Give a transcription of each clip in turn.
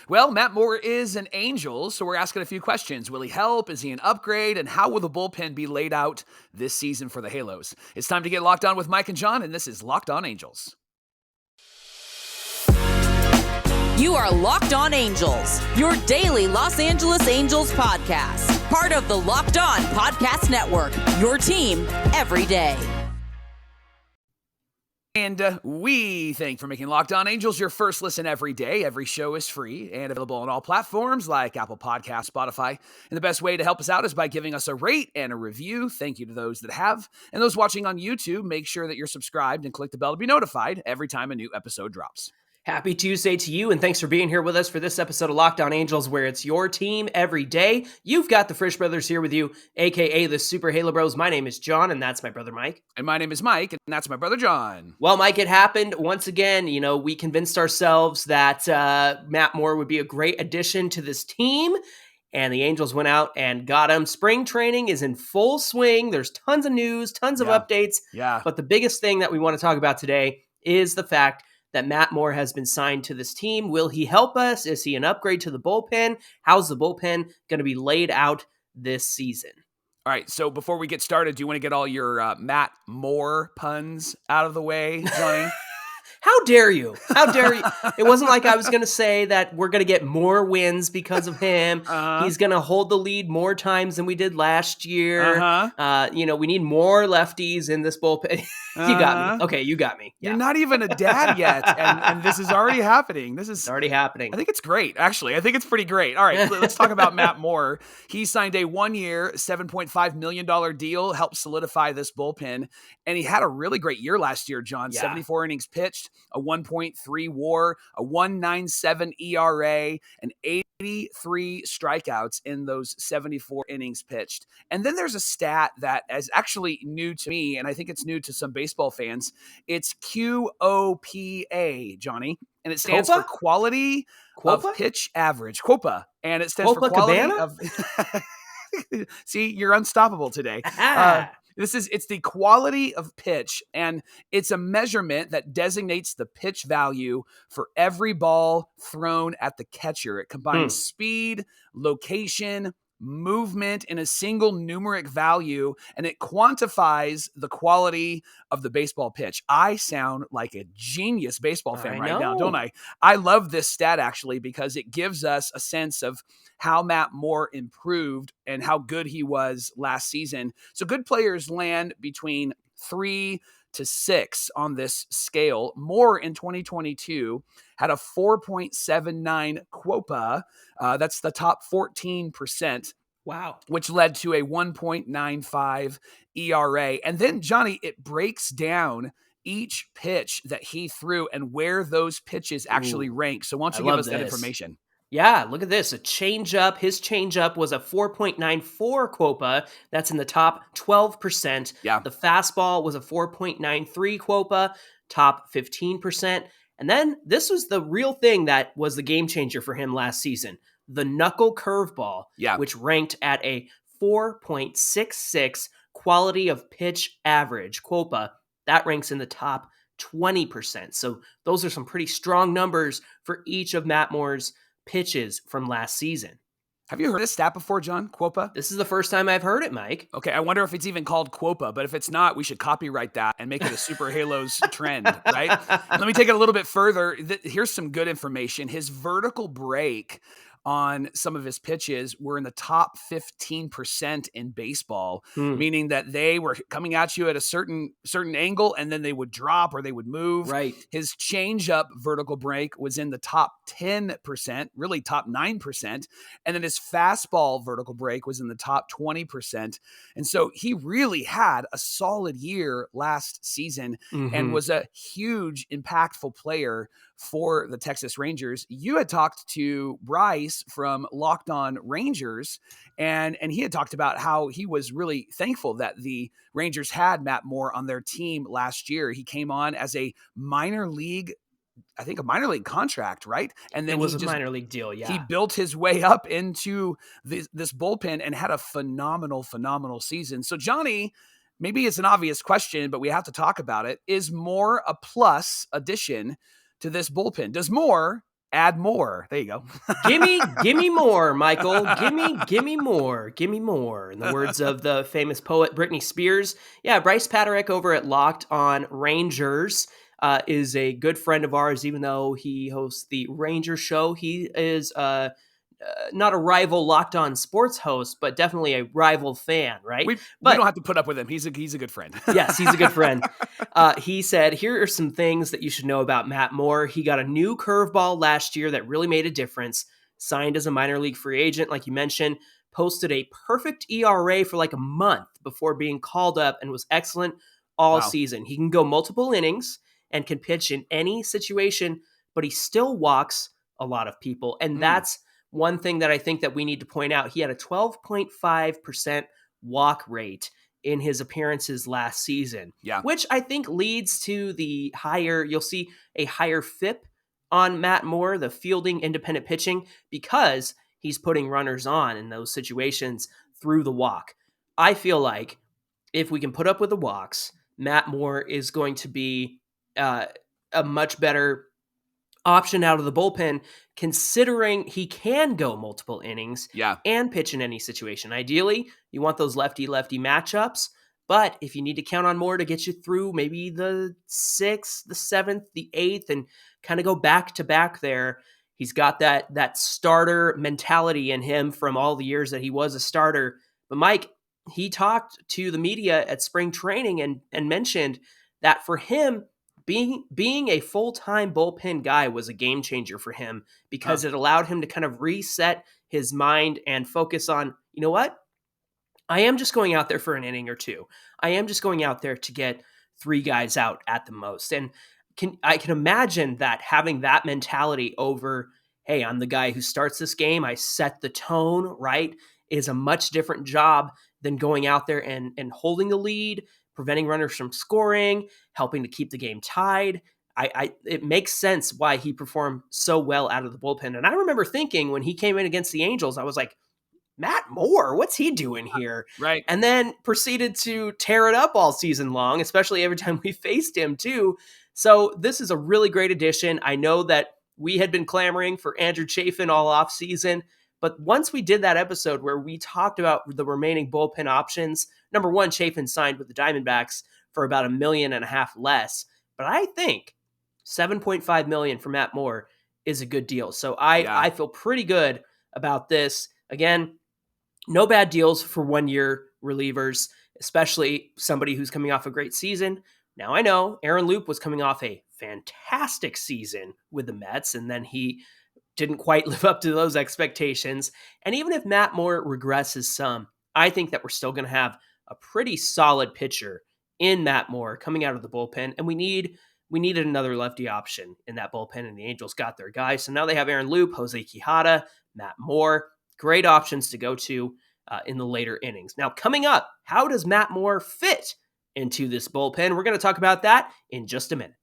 Well, Matt Moore is an Angel, so we're asking a few questions. Will he help? Is he an upgrade? And how will the bullpen be laid out this season for the Halos? It's time to get locked on with Mike and John, and this is Locked On Angels. You are Locked On Angels, your daily Los Angeles Angels podcast. Part of the Locked On Podcast Network, your team every day. And we thank for making Locked On Angels your first listen every day. Every show is free and available on all platforms like Apple Podcasts, Spotify. And the best way to help us out is by giving us a rate and a review. Thank you to those that have. And those watching on YouTube, make sure that you're subscribed and click the bell to be notified every time a new episode drops. Happy Tuesday to you, and thanks for being here with us for this episode of Locked On Angels, where it's your team every day. You've got the Frisch Brothers here with you, a.k.a. the Super Halo Bros. My name is John, and that's my brother Mike. And my name is Mike, and that's my brother John. Well, Mike, it happened once again. You know, we convinced ourselves that Matt Moore would be a great addition to this team, and the Angels went out and got him. Spring training is in full swing. There's tons of news, tons of updates. Yeah. But the biggest thing that we want to talk about today is the fact that Matt Moore has been signed to this team. Will he help us? Is he an upgrade to the bullpen? How's the bullpen going to be laid out this season? All right, so before we get started, do you want to get all your Matt Moore puns out of the way, Johnny? How dare you? How dare you? It wasn't like I was going to say that we're going to get more wins because of him. He's going to hold the lead more times than we did last year. We need more lefties in this bullpen. You got me. Okay, you got me. Yeah. You're not even a dad yet, and this is already happening. It's already happening. I think it's great, actually. I think it's pretty great. All right, let's talk about Matt Moore. He signed a one-year, $7.5 million deal, helped solidify this bullpen, and he had a really great year last year, John. 74 innings pitched, a 1.3 WAR, a 1.97 ERA, and 83 strikeouts in those 74 innings pitched. And then there's a stat that is actually new to me, and I think it's new to some baseball fans. It's QOPA, Johnny, and it stands for quality of pitch average. QOPA, and it stands for quality of... See, you're unstoppable today. It's the quality of pitch, and it's a measurement that designates the pitch value for every ball thrown at the catcher. It combines speed, location, movement in a single numeric value, and it quantifies the quality of the baseball pitch. I sound like a genius baseball fan right now, don't I? I love this stat, actually, because it gives us a sense of how Matt Moore improved and how good he was last season. So good players land between 3 to 6 on this scale. Moore in 2022 had a 4.79 QOPA. That's the top 14%. Wow. Which led to a 1.95 ERA. And then, Johnny, it breaks down each pitch that he threw and where those pitches actually rank. So why don't you give us that information? Yeah, look at this. His changeup was a 4.94 QOPA. That's in the top 12%. Yeah. The fastball was a 4.93 QOPA, top 15%. And then this was the real thing that was the game changer for him last season. The knuckle curveball, which ranked at a 4.66 quality of pitch average QOPA. That ranks in the top 20%. So those are some pretty strong numbers for each of Matt Moore's pitches from last season. Have you heard this stat before, John? QOPA? This is the first time I've heard it, Mike. Okay, I wonder if it's even called QOPA, but if it's not, we should copyright that and make it a Super Halos trend, right? Let me take it a little bit further. Here's some good information. His vertical break on some of his pitches were in the top 15% in baseball, meaning that they were coming at you at a certain angle, and then they would drop or they would move. Right. His changeup vertical break was in the top 10%, really top 9%. And then his fastball vertical break was in the top 20%. And so he really had a solid year last season and was a huge, impactful player for the Texas Rangers. You had talked to Bryce from Locked On Rangers, and he had talked about how he was really thankful that the Rangers had Matt Moore on their team last year. He came on as a minor league contract, right? And then it was a minor league deal, yeah. He built his way up into this bullpen and had a phenomenal season. So, Johnny, maybe it's an obvious question, but we have to talk about it. Is Moore a plus addition to this bullpen? Does Moore Add more. There you go. Gimme more, Michael. Gimme more. Gimme more. In the words of the famous poet Britney Spears. Yeah, Bryce Paterick over at Locked on Rangers is a good friend of ours, even though he hosts the Ranger Show. He is not a rival Locked On Sports host, but definitely a rival fan, right? We don't have to put up with him. He's a good friend. Yes, he's a good friend. He said, here are some things that you should know about Matt Moore. He got a new curveball last year that really made a difference. Signed as a minor league free agent, like you mentioned. Posted a perfect ERA for like a month before being called up and was excellent all season. He can go multiple innings and can pitch in any situation, but he still walks a lot of people. And that's one thing that I think that we need to point out. He had a 12.5% walk rate in his appearances last season, which I think leads to the higher, you'll see a higher FIP on Matt Moore, the fielding independent pitching, because he's putting runners on in those situations through the walk. I feel like if we can put up with the walks, Matt Moore is going to be a much better option out of the bullpen, considering he can go multiple innings and pitch in any situation. Ideally, you want those lefty-lefty matchups, but if you need to count on Moore to get you through maybe the 6th, the 7th, the 8th, and kind of go back to back there, he's got that starter mentality in him from all the years that he was a starter. But Mike, he talked to the media at spring training and mentioned that for him, being a full-time bullpen guy was a game changer for him because it allowed him to kind of reset his mind and focus on, you know what? I am just going out there for an inning or two. I am just going out there to get 3 guys out at the most. And I can imagine that having that mentality over, hey, I'm the guy who starts this game. I set the tone, right? Is a much different job than going out there and holding the lead, preventing runners from scoring, helping to keep the game tied. It makes sense why he performed so well out of the bullpen. And I remember thinking when he came in against the Angels, I was like, Matt Moore, what's he doing here? Right. And then proceeded to tear it up all season long, especially every time we faced him too. So this is a really great addition. I know that we had been clamoring for Andrew Chafin all off season, but once we did that episode where we talked about the remaining bullpen options, number one, Chafin signed with the Diamondbacks for about $1.5 million less. But I think $7.5 million for Matt Moore is a good deal. So I feel pretty good about this. Again, no bad deals for 1-year relievers, especially somebody who's coming off a great season. Now I know Aaron Loup was coming off a fantastic season with the Mets, and then he didn't quite live up to those expectations. And even if Matt Moore regresses some, I think that we're still going to have a pretty solid pitcher in Matt Moore coming out of the bullpen. And we needed another lefty option in that bullpen, and the Angels got their guy. So now they have Aaron Loup, Jose Quijada, Matt Moore. Great options to go to in the later innings. Now, coming up, how does Matt Moore fit into this bullpen? We're going to talk about that in just a minute.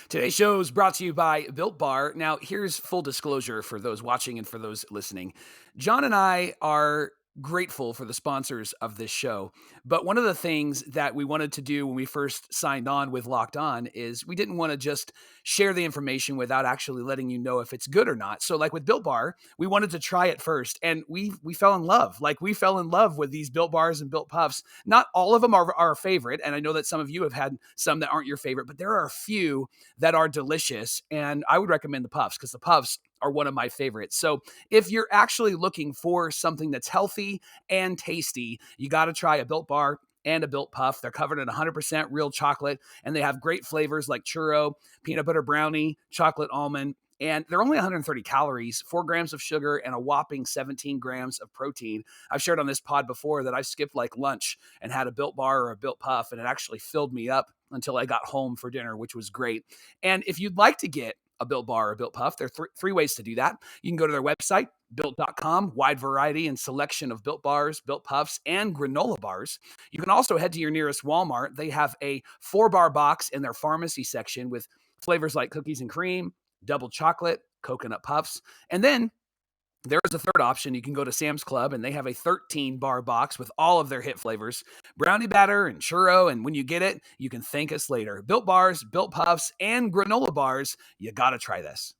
Today's show is brought to you by Built Bar. Now, here's full disclosure for those watching and for those listening. John and I are grateful for the sponsors of this show. But one of the things that we wanted to do when we first signed on with Locked On is we didn't want to just share the information without actually letting you know if it's good or not. So like with Built Bar, we wanted to try it first, and we fell in love. Like we fell in love with these Built Bars and Built Puffs. Not all of them are our favorite, and I know that some of you have had some that aren't your favorite, but there are a few that are delicious, and I would recommend the Puffs because the Puffs are one of my favorites. So if you're actually looking for something that's healthy and tasty, you got to try a Built Bar and a Built Puff. They're covered in 100% real chocolate, and they have great flavors like churro, peanut butter brownie, chocolate almond, and they're only 130 calories, 4 grams of sugar, and a whopping 17 grams of protein. I've shared on this pod before that I skipped like lunch and had a Built Bar or a Built Puff, and it actually filled me up until I got home for dinner, which was great. And if you'd like to get a Built Bar or Built Puff, there are three ways to do that. You can go to their website, built.com, wide variety and selection of Built Bars, Built Puffs, and granola bars. You can also head to your nearest Walmart. They have a 4-bar box in their pharmacy section with flavors like cookies and cream, double chocolate, coconut puffs. And then there's a third option. You can go to Sam's Club, and they have a 13-bar box with all of their hit flavors, brownie batter and churro. And when you get it, you can thank us later. Built Bars, Built Puffs, and granola bars. You got to try this.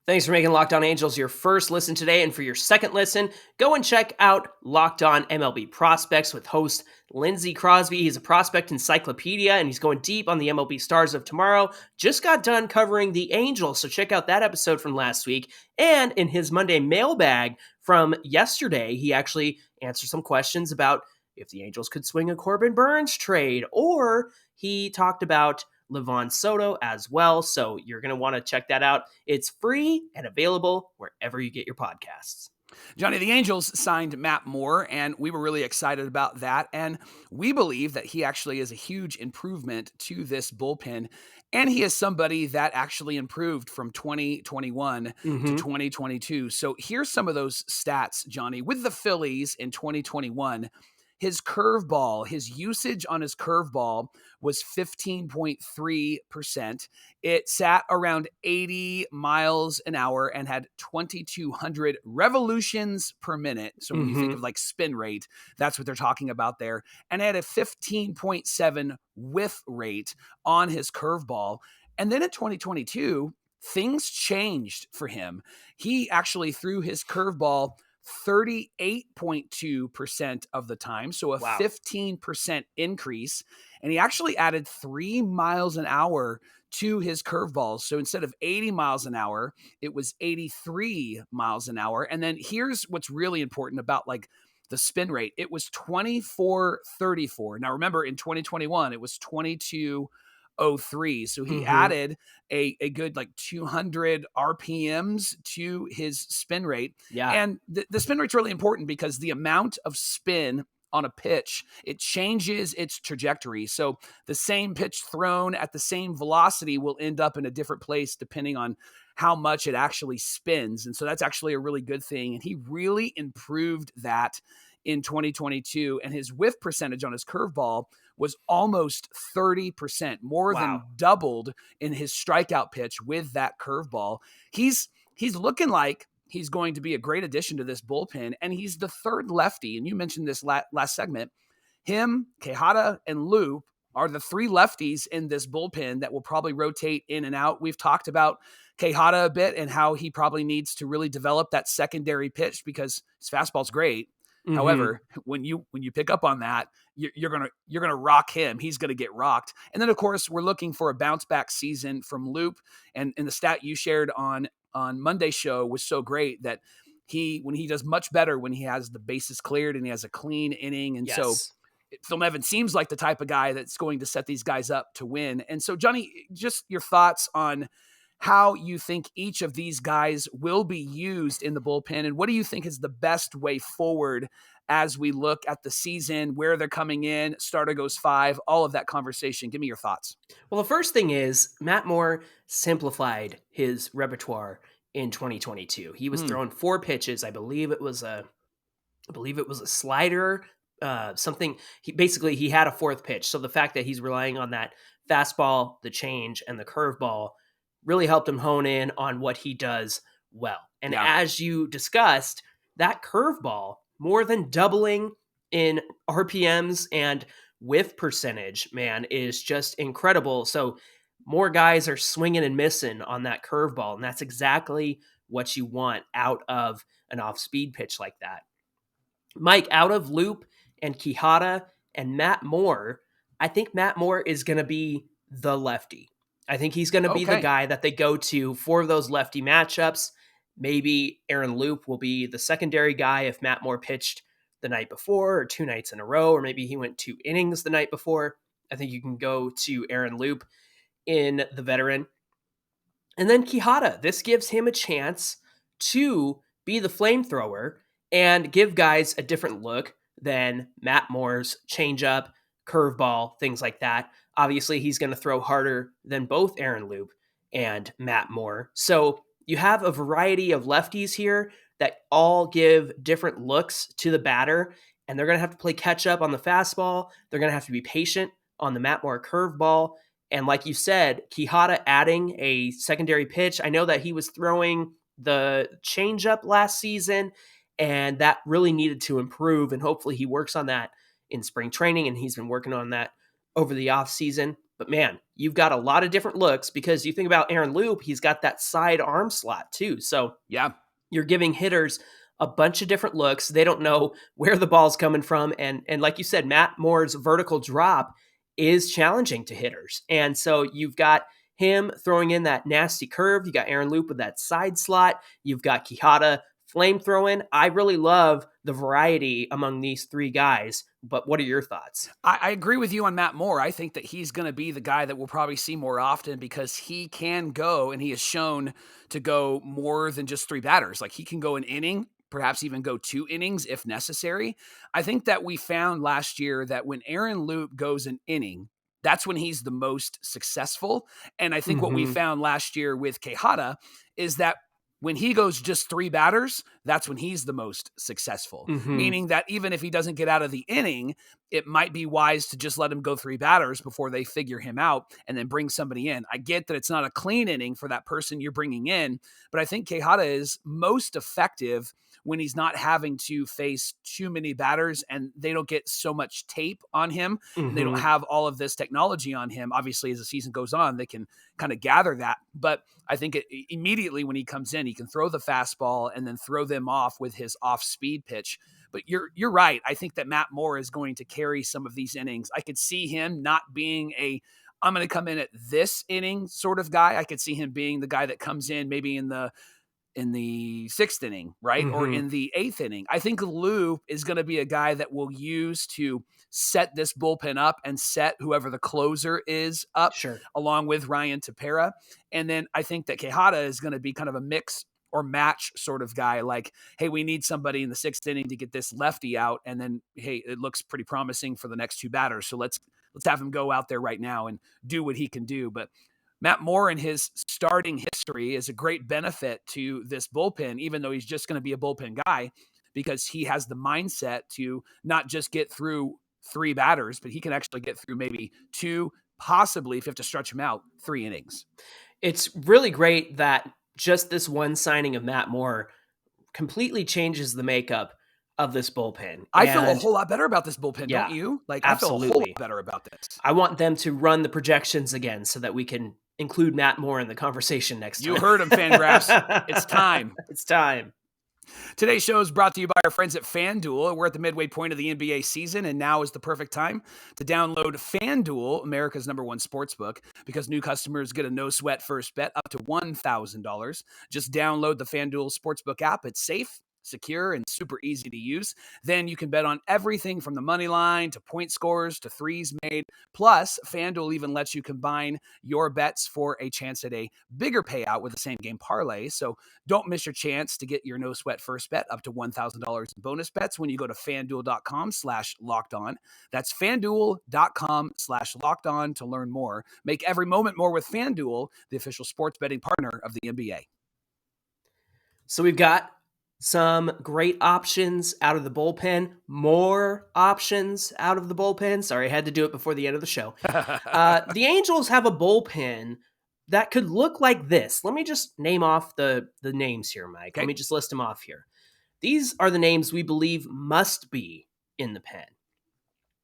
Thanks for making Locked On Angels your first listen today. And for your second listen, go and check out Locked On MLB Prospects with host Lindsey Crosby. He's a prospect encyclopedia, and he's going deep on the MLB stars of tomorrow. Just got done covering the Angels, so check out that episode from last week. And in his Monday mailbag from yesterday, he actually answered some questions about if the Angels could swing a Corbin Burnes trade, or he talked about Livan Soto as well. So you're going to want to check that out. It's free and available wherever you get your podcasts. Johnny, the Angels signed Matt Moore, and we were really excited about that. And we believe that he actually is a huge improvement to this bullpen. And he is somebody that actually improved from 2021 to 2022. So here's some of those stats, Johnny. With the Phillies in 2021, his curveball, his usage on his curveball was 15.3%. It sat around 80 miles an hour and had 2,200 revolutions per minute. So when you think of like spin rate, that's what they're talking about there. And it had a 15.7 whiff rate on his curveball. And then in 2022, things changed for him. He actually threw his curveball 38.2% of the time. So a 15% increase. And he actually added 3 miles an hour to his curveballs. So instead of 80 miles an hour, it was 83 miles an hour. And then here's what's really important about like the spin rate. It was 24.34. Now remember, in 2021, it was 22.03. So he added a good like 200 RPMs to his spin rate. Yeah. And the spin rate's really important because the amount of spin on a pitch, it changes its trajectory. So the same pitch thrown at the same velocity will end up in a different place depending on how much it actually spins. And so that's actually a really good thing. And he really improved that in 2022. And his whiff percentage on his curveball was almost 30%, more than doubled in his strikeout pitch with that curveball. He's looking like he's going to be a great addition to this bullpen, and he's the third lefty. And you mentioned this last segment. Him, Quijada, and Loup are the three lefties in this bullpen that will probably rotate in and out. We've talked about Quijada a bit and how he probably needs to really develop that secondary pitch because his fastball's great. However, when you pick up on that, you're gonna rock him. He's gonna get rocked. And then of course we're looking for a bounce back season from Loup. And the stat you shared on Monday's show was so great that when he does much better when he has the bases cleared and he has a clean inning. And so Phil Nevin seems like the type of guy that's going to set these guys up to win. And so Johnny, just your thoughts on how you think each of these guys will be used in the bullpen, and what do you think is the best way forward as we look at the season, where they're coming in, starter goes 5, all of that conversation. Give me your thoughts. Well, the first thing is Matt Moore simplified his repertoire in 2022. He was throwing 4 pitches. I believe it was a slider, something. He had a 4th pitch. So the fact that he's relying on that fastball, the change, and the curveball really helped him hone in on what he does well. And as you discussed, that curveball more than doubling in RPMs and whiff percentage, man, is just incredible. So more guys are swinging and missing on that curveball, and that's exactly what you want out of an off-speed pitch like that. Mike, out of Loup and Quijada and Matt Moore, I think Matt Moore is going to be the lefty. I think he's going to be the guy that they go to for those lefty matchups. Maybe Aaron Loup will be the secondary guy if Matt Moore pitched the night before or 2 nights in a row, or maybe he went 2 innings the night before. I think you can go to Aaron Loup in the veteran. And then Quijada, this gives him a chance to be the flamethrower and give guys a different look than Matt Moore's changeup, curveball, things like that. Obviously, he's going to throw harder than both Aaron Loup and Matt Moore. So you have a variety of lefties here that all give different looks to the batter, and they're going to have to play catch up on the fastball. They're going to have to be patient on the Matt Moore curveball. And like you said, Quijada adding a secondary pitch. I know that he was throwing the changeup last season, and that really needed to improve, and hopefully he works on that in spring training, and he's been working on that over the offseason. But man, you've got a lot of different looks because you think about Aaron Loup, he's got that side arm slot too. So yeah, you're giving hitters a bunch of different looks. They don't know where the ball's coming from. And like you said, Matt Moore's vertical drop is challenging to hitters. And so you've got him throwing in that nasty curve. You got Aaron Loup with that side slot. You've got Quijada flame throwing. I really love the variety among these three guys. But what are your thoughts? I agree with you on Matt Moore. I think that he's going to be the guy that we'll probably see more often because he can go, and he has shown to go more than just 3 batters. Like he can go an inning, perhaps even go 2 innings if necessary. I think that we found last year that when Aaron Loup goes an inning, that's when he's the most successful. And I think what we found last year with Quijada is that when he goes just 3 batters, that's when he's the most successful. Meaning that even if he doesn't get out of the inning, it might be wise to just let him go 3 batters before they figure him out and then bring somebody in. I get that it's not a clean inning for that person you're bringing in, but I think Quijada is most effective when he's not having to face too many batters and they don't get so much tape on him. And they don't have all of this technology on him. Obviously, as the season goes on, they can kind of gather that. But I think immediately when he comes in, he can throw the fastball and then throw them off with his off-speed pitch. But you're right. I think that Matt Moore is going to carry some of these innings. I could see him not being I'm going to come in at this inning sort of guy. I could see him being the guy that comes in maybe in the 6th inning, right? Or in the 8th inning. I think Loup is going to be a guy that we'll use to set this bullpen up and set whoever the closer is up, along with Ryan Tepera. And then I think that Quijada is going to be kind of a mix or match sort of guy. Like, hey, we need somebody in the 6th inning to get this lefty out. And then, hey, it looks pretty promising for the next 2 batters. So let's have him go out there right now and do what he can do. But Matt Moore and his starting history is a great benefit to this bullpen, even though he's just going to be a bullpen guy, because he has the mindset to not just get through 3 batters, but he can actually get through maybe 2, possibly, if you have to stretch him out, 3 innings. It's really great that just this one signing of Matt Moore completely changes the makeup of this bullpen. I feel a whole lot better about this bullpen, don't you? Like, absolutely. I feel a whole lot better about this. I want them to run the projections again so that we can include Matt Moore in the conversation next time. You heard him, Fangraphs. It's time. It's time. Today's show is brought to you by our friends at FanDuel. We're at the midway point of the NBA season, and now is the perfect time to download FanDuel, America's #1 sportsbook, because new customers get a no-sweat first bet up to $1,000. Just download the FanDuel Sportsbook app. It's safe, secure, and super easy to use. Then you can bet on everything from the money line to point scores to threes made. Plus, FanDuel even lets you combine your bets for a chance at a bigger payout with the same game parlay. So don't miss your chance to get your no sweat first bet up to $1,000 in bonus bets when you go to FanDuel.com/lockedon. That's FanDuel.com/lockedon to learn more. Make every moment more with FanDuel, the official sports betting partner of the NBA. So we've got some great options out of the bullpen, more options out of the bullpen. Sorry, I had to do it before the end of the show. The Angels have a bullpen that could look like this. Let me just name off the names here, Mike. Okay. Let me just list them off here. These are the names we believe must be in the pen.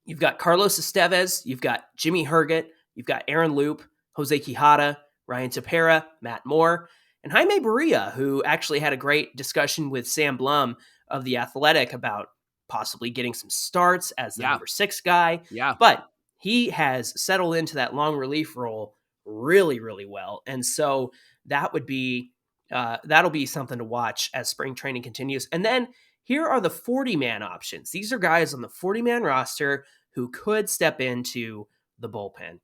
You've got Carlos Estevez, you've got Jimmy Herget, you've got Aaron Loup, Jose Quijada, Ryan Tepera, Matt Moore, and Jaime Barria, who actually had a great discussion with Sam Blum of The Athletic about possibly getting some starts as the number 6 guy. Yeah. But he has settled into that long relief role really, really well. And so that would be that'll be something to watch as spring training continues. And then here are the 40-man options. These are guys on the 40-man roster who could step into the bullpen.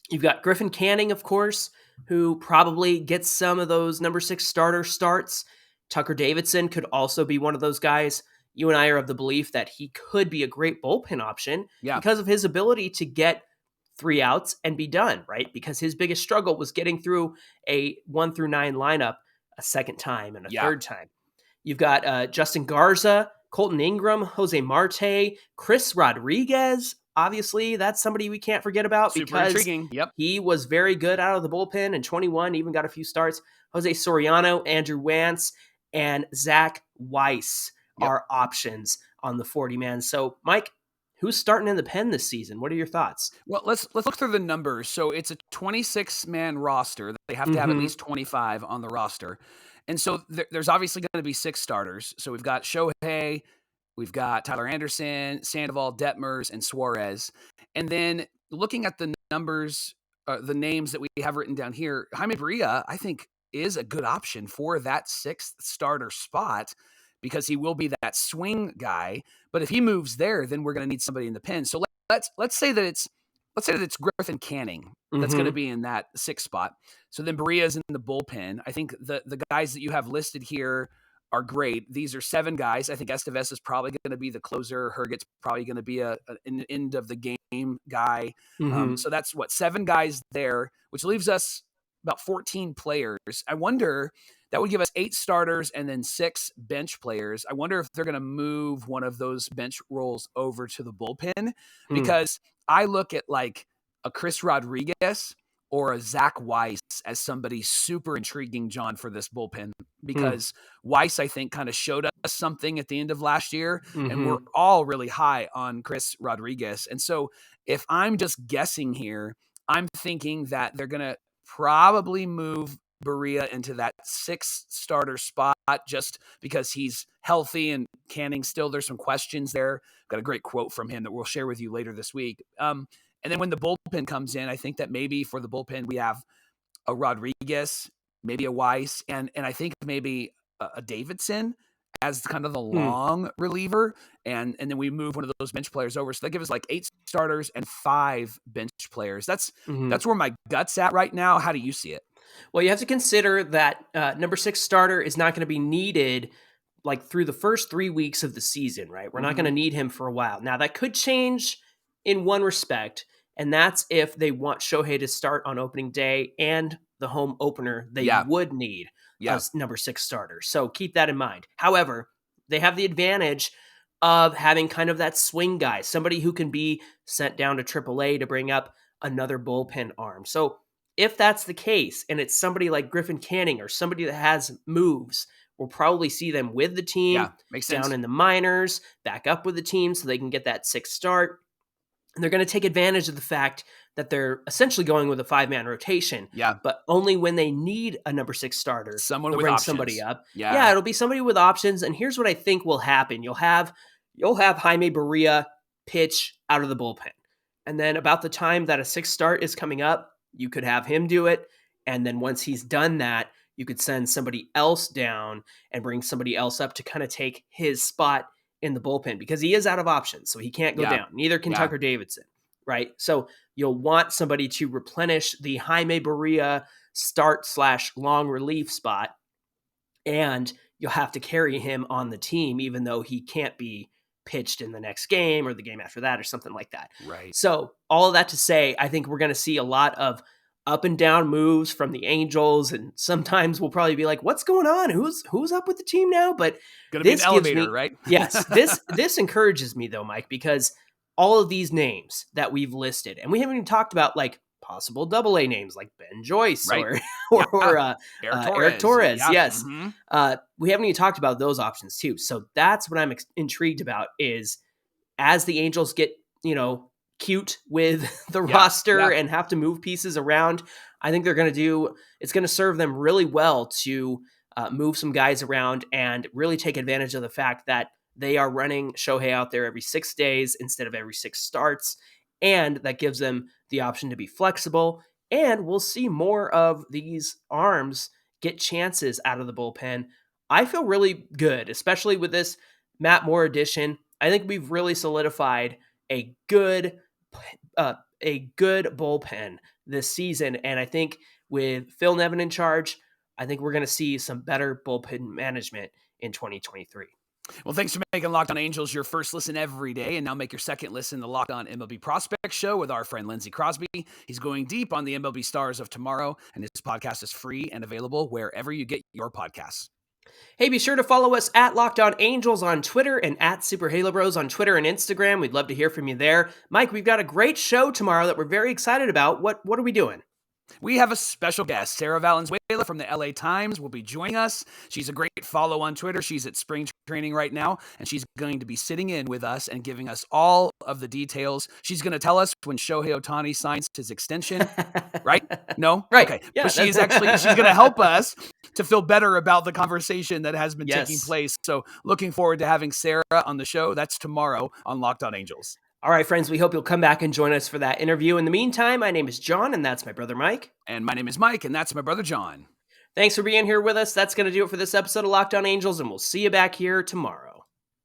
You've got Griffin Canning, of course, who probably gets some of those number 6 starter starts. Tucker Davidson could also be one of those guys. You and I are of the belief that he could be a great bullpen option because of his ability to get 3 outs and be done, right? Because his biggest struggle was getting through a 1 through 9 lineup a second time and a third time. You've got Justin Garza, Colton Ingram, Jose Marte, Chris Rodriguez. Obviously, that's somebody we can't forget about because he was very good out of the bullpen in 21, even got a few starts. Jose Soriano, Andrew Wantz, and Zach Weiss are options on the 40-man. So, Mike, who's starting in the pen this season? What are your thoughts? Well, let's look through the numbers. So it's a 26-man roster. They have to have at least 25 on the roster. And so there's obviously going to be 6 starters. So we've got Shohei, we've got Tyler Anderson, Sandoval, Detmers, and Suarez. And then looking at the numbers, the names that we have written down here, Jaime Barria, I think, is a good option for that 6th starter spot because he will be that swing guy. But if he moves there, then we're going to need somebody in the pen. So let's say that it's Griffin Canning that's going to be in that 6th spot. So then Barria's in the bullpen. I think the guys that you have listed here are great. These are 7 guys. I think Estevez is probably going to be the closer. Herget's probably going to be an end of the game guy. So that's 7 guys there, which leaves us about 14 players. I wonder, that would give us 8 starters and then 6 bench players. I wonder if they're going to move one of those bench roles over to the bullpen, because I look at like a Chris Rodriguez or a Zach Weiss as somebody super intriguing, John, for this bullpen, because Weiss, I think, kind of showed us something at the end of last year, and we're all really high on Chris Rodriguez. And so if I'm just guessing here, I'm thinking that they're going to probably move Barria into that 6th starter spot just because he's healthy, and Canning still, there's some questions there. Got a great quote from him that we'll share with you later this week. And then when the bullpen comes in, I think that maybe for the bullpen, we have a Rodriguez, maybe a Weiss, and I think maybe a Davidson as kind of the long reliever. And then we move one of those bench players over. So that gives us like 8 starters and 5 bench players. That's where my gut's at right now. How do you see it? Well, you have to consider that number 6 starter is not going to be needed like through the first 3 weeks of the season, right? We're not going to need him for a while. Now, that could change in one respect, and that's if they want Shohei to start on opening day and the home opener, they would need a number 6 starter. So keep that in mind. However, they have the advantage of having kind of that swing guy, somebody who can be sent down to AAA to bring up another bullpen arm. So if that's the case, and it's somebody like Griffin Canning or somebody that has moves, we'll probably see them with the team makes sense. Down in the minors, back up with the team so they can get that 6th start. And they're going to take advantage of the fact that they're essentially going with a 5-man rotation. But only when they need a number 6 starter. Someone to with bring options. Somebody up. Yeah, it'll be somebody with options. And here's what I think will happen. You'll have Jaime Barria pitch out of the bullpen. And then about the time that a 6th start is coming up, you could have him do it. And then once he's done that, you could send somebody else down and bring somebody else up to kind of take his spot in the bullpen, because he is out of options. So he can't go down. Neither can Tucker Davidson, right? So you'll want somebody to replenish the Jaime Barria start/long relief spot. And you'll have to carry him on the team, even though he can't be pitched in the next game or the game after that or something like that. Right. So all of that to say, I think we're going to see a lot of up and down moves from the Angels, and sometimes we'll probably be like, what's going on? Who's up with the team now? But gonna be an elevator, right? Yes. This encourages me though, Mike, because all of these names that we've listed, and we haven't even talked about like possible AA names like Ben Joyce or Eric Torres. Yes. We haven't even talked about those options too. So that's what I'm intrigued about, is as the Angels get, cute with the roster and have to move pieces around, I think they're going to it's going to serve them really well to move some guys around and really take advantage of the fact that they are running Shohei out there every 6 days instead of every 6 starts. And that gives them the option to be flexible. And we'll see more of these arms get chances out of the bullpen. I feel really good, especially with this Matt Moore addition. I think we've really solidified a good bullpen this season. And I think with Phil Nevin in charge, I think we're going to see some better bullpen management in 2023. Well, thanks for making Locked On Angels your first listen every day, and now make your second listen the Locked On MLB Prospect Show with our friend Lindsey Crosby. He's going deep on the MLB stars of tomorrow, and his podcast is free and available wherever you get your podcasts. Hey, be sure to follow us at Locked On Angels on Twitter and at Super Halo Bros on Twitter and Instagram. We'd love to hear from you there. Mike, we've got a great show tomorrow that we're very excited about. What are we doing? We have a special guest. Sarah Valenzuela from the LA Times will be joining us. She's a great follow on Twitter. She's at spring training right now, and she's going to be sitting in with us and giving us all of the details. She's going to tell us when Shohei Ohtani signs his extension, right? No? Right. Okay. Yeah, but she's going to help us to feel better about the conversation that has been taking place. So looking forward to having Sarah on the show. That's tomorrow on Locked On Angels. All right, friends, we hope you'll come back and join us for that interview. In the meantime, my name is John, and that's my brother Mike. And my name is Mike, and that's my brother John. Thanks for being here with us. That's going to do it for this episode of Locked On Angels, and we'll see you back here tomorrow.